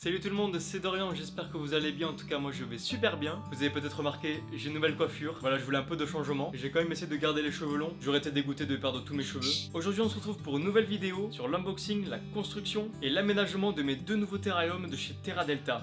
Salut tout le monde, c'est Dorian, j'espère que vous allez bien, en tout cas moi je vais super bien. Vous avez peut-être remarqué, j'ai une nouvelle coiffure, voilà je voulais un peu de changement. J'ai quand même essayé de garder les cheveux longs, j'aurais été dégoûté de perdre tous mes cheveux. Aujourd'hui on se retrouve pour une nouvelle vidéo sur l'unboxing, la construction et l'aménagement de mes deux nouveaux terrariums de chez Terra Delta.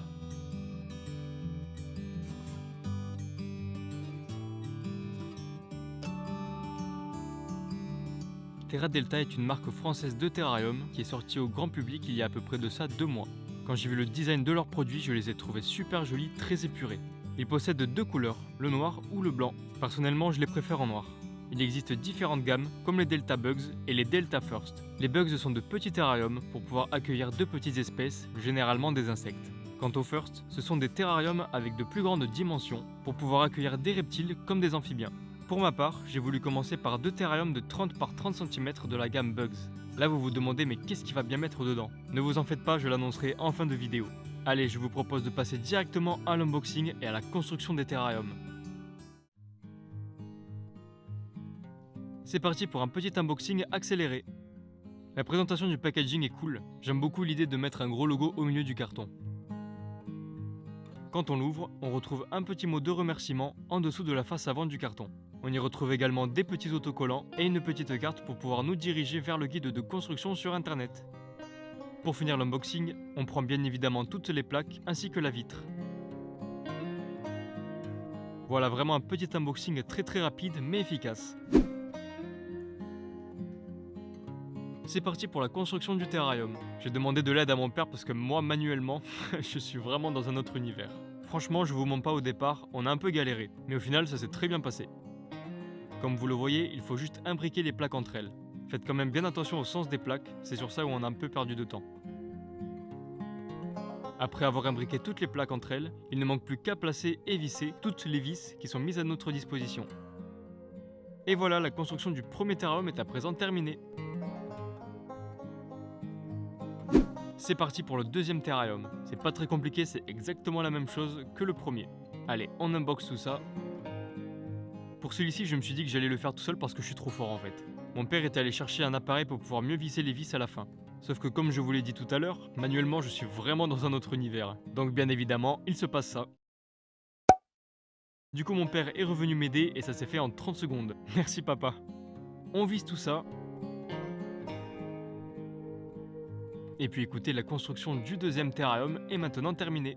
Terra Delta est une marque française de terrarium qui est sortie au grand public il y a à peu près de ça 2 mois. Quand j'ai vu le design de leurs produits, je les ai trouvés super jolis, très épurés. Ils possèdent deux couleurs, le noir ou le blanc. Personnellement, je les préfère en noir. Il existe différentes gammes, comme les Delta Bugs et les Delta First. Les Bugs sont de petits terrariums pour pouvoir accueillir deux petites espèces, généralement des insectes. Quant aux First, ce sont des terrariums avec de plus grandes dimensions pour pouvoir accueillir des reptiles comme des amphibiens. Pour ma part, j'ai voulu commencer par deux terrariums de 30 par 30 cm de la gamme Bugs. Là vous vous demandez mais qu'est-ce qu'il va bien mettre dedans? Ne vous en faites pas, je l'annoncerai en fin de vidéo. Allez, je vous propose de passer directement à l'unboxing et à la construction des terrariums. C'est parti pour un petit unboxing accéléré. La présentation du packaging est cool, j'aime beaucoup l'idée de mettre un gros logo au milieu du carton. Quand on l'ouvre, on retrouve un petit mot de remerciement en dessous de la face avant du carton. On y retrouve également des petits autocollants et une petite carte pour pouvoir nous diriger vers le guide de construction sur internet. Pour finir l'unboxing, on prend bien évidemment toutes les plaques ainsi que la vitre. Voilà vraiment un petit unboxing très rapide mais efficace. C'est parti pour la construction du terrarium. J'ai demandé de l'aide à mon père parce que moi manuellement, je suis vraiment dans un autre univers. Franchement, je vous mens pas au départ, on a un peu galéré, mais au final ça s'est très bien passé. Comme vous le voyez, il faut juste imbriquer les plaques entre elles. Faites quand même bien attention au sens des plaques, c'est sur ça où on a un peu perdu de temps. Après avoir imbriqué toutes les plaques entre elles, il ne manque plus qu'à placer et visser toutes les vis qui sont mises à notre disposition. Et voilà, la construction du premier terrarium est à présent terminée. C'est parti pour le deuxième terrarium. C'est pas très compliqué, c'est exactement la même chose que le premier. Allez, on unbox tout ça. Pour celui-ci, je me suis dit que j'allais le faire tout seul parce que je suis trop fort en fait. Mon père est allé chercher un appareil pour pouvoir mieux visser les vis à la fin. Sauf que comme je vous l'ai dit tout à l'heure, manuellement je suis vraiment dans un autre univers. Donc bien évidemment, il se passe ça. Du coup mon père est revenu m'aider et ça s'est fait en 30 secondes. Merci papa. On visse tout ça. Et puis écoutez, la construction du deuxième terrarium est maintenant terminée.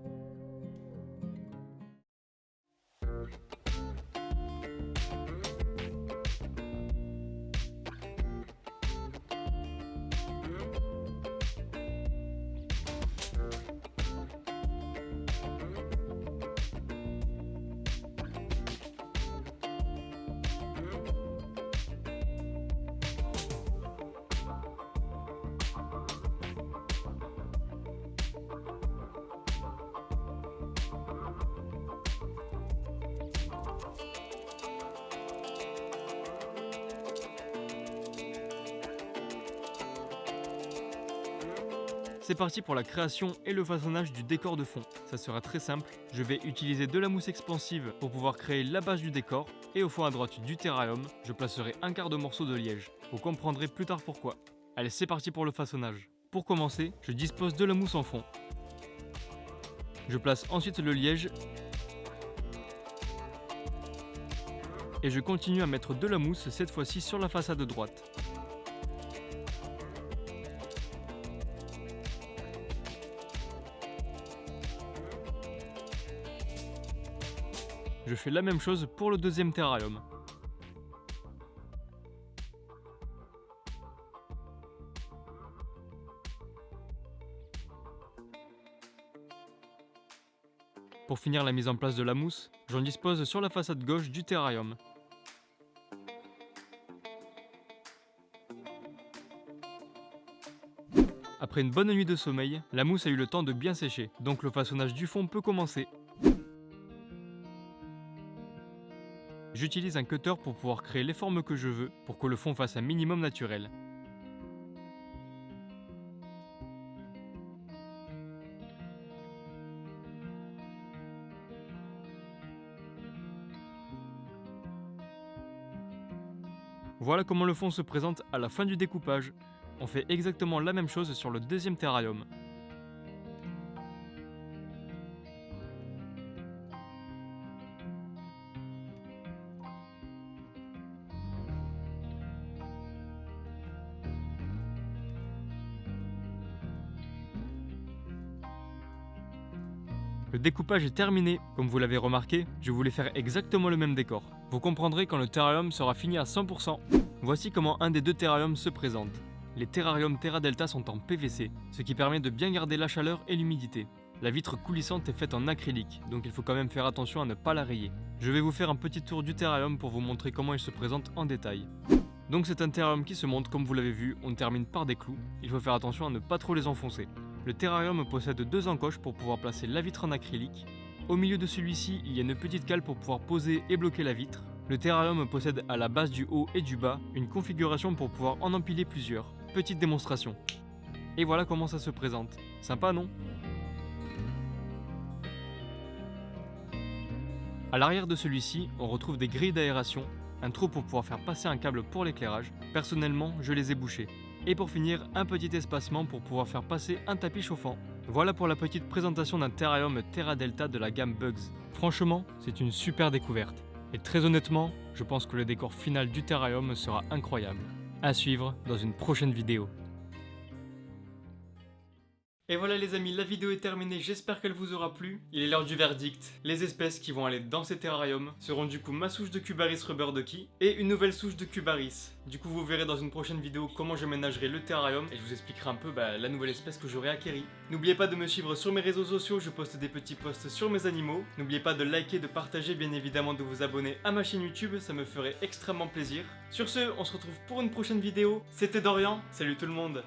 C'est parti pour la création et le façonnage du décor de fond. Ça sera très simple, je vais utiliser de la mousse expansive pour pouvoir créer la base du décor et au fond à droite du terrarium, je placerai un quart de morceau de liège. Vous comprendrez plus tard pourquoi. Allez, c'est parti pour le façonnage. Pour commencer, je dispose de la mousse en fond. Je place ensuite le liège et je continue à mettre de la mousse cette fois-ci sur la façade droite. Je fais la même chose pour le deuxième terrarium. Pour finir la mise en place de la mousse, j'en dispose sur la façade gauche du terrarium. Après une bonne nuit de sommeil, la mousse a eu le temps de bien sécher, donc le façonnage du fond peut commencer. J'utilise un cutter pour pouvoir créer les formes que je veux, pour que le fond fasse un minimum naturel. Voilà comment le fond se présente à la fin du découpage. On fait exactement la même chose sur le deuxième terrarium. Le découpage est terminé. Comme vous l'avez remarqué, je voulais faire exactement le même décor. Vous comprendrez quand le terrarium sera fini à 100%. Voici comment un des deux terrariums se présente. Les terrariums Terra Delta sont en PVC, ce qui permet de bien garder la chaleur et l'humidité. La vitre coulissante est faite en acrylique, donc il faut quand même faire attention à ne pas la rayer. Je vais vous faire un petit tour du terrarium pour vous montrer comment il se présente en détail. Donc c'est un terrarium qui se monte comme vous l'avez vu, on termine par des clous. Il faut faire attention à ne pas trop les enfoncer. Le terrarium possède deux encoches pour pouvoir placer la vitre en acrylique. Au milieu de celui-ci, il y a une petite cale pour pouvoir poser et bloquer la vitre. Le terrarium possède à la base du haut et du bas une configuration pour pouvoir en empiler plusieurs. Petite démonstration. Et voilà comment ça se présente. Sympa, non ? À l'arrière de celui-ci, on retrouve des grilles d'aération, un trou pour pouvoir faire passer un câble pour l'éclairage. Personnellement, je les ai bouchés. Et pour finir, un petit espacement pour pouvoir faire passer un tapis chauffant. Voilà pour la petite présentation d'un terrarium Terra Delta de la gamme Bugs. Franchement, c'est une super découverte. Et très honnêtement, je pense que le décor final du terrarium sera incroyable. À suivre dans une prochaine vidéo. Et voilà les amis, la vidéo est terminée, j'espère qu'elle vous aura plu. Il est l'heure du verdict. Les espèces qui vont aller dans ces terrariums seront du coup ma souche de Cubaris Rubber Ducky et une nouvelle souche de Cubaris. Du coup vous verrez dans une prochaine vidéo comment je ménagerai le terrarium et je vous expliquerai un peu la nouvelle espèce que j'aurai acquérie. N'oubliez pas de me suivre sur mes réseaux sociaux, je poste des petits posts sur mes animaux. N'oubliez pas de liker, de partager, bien évidemment de vous abonner à ma chaîne YouTube, ça me ferait extrêmement plaisir. Sur ce, on se retrouve pour une prochaine vidéo. C'était Dorian, salut tout le monde.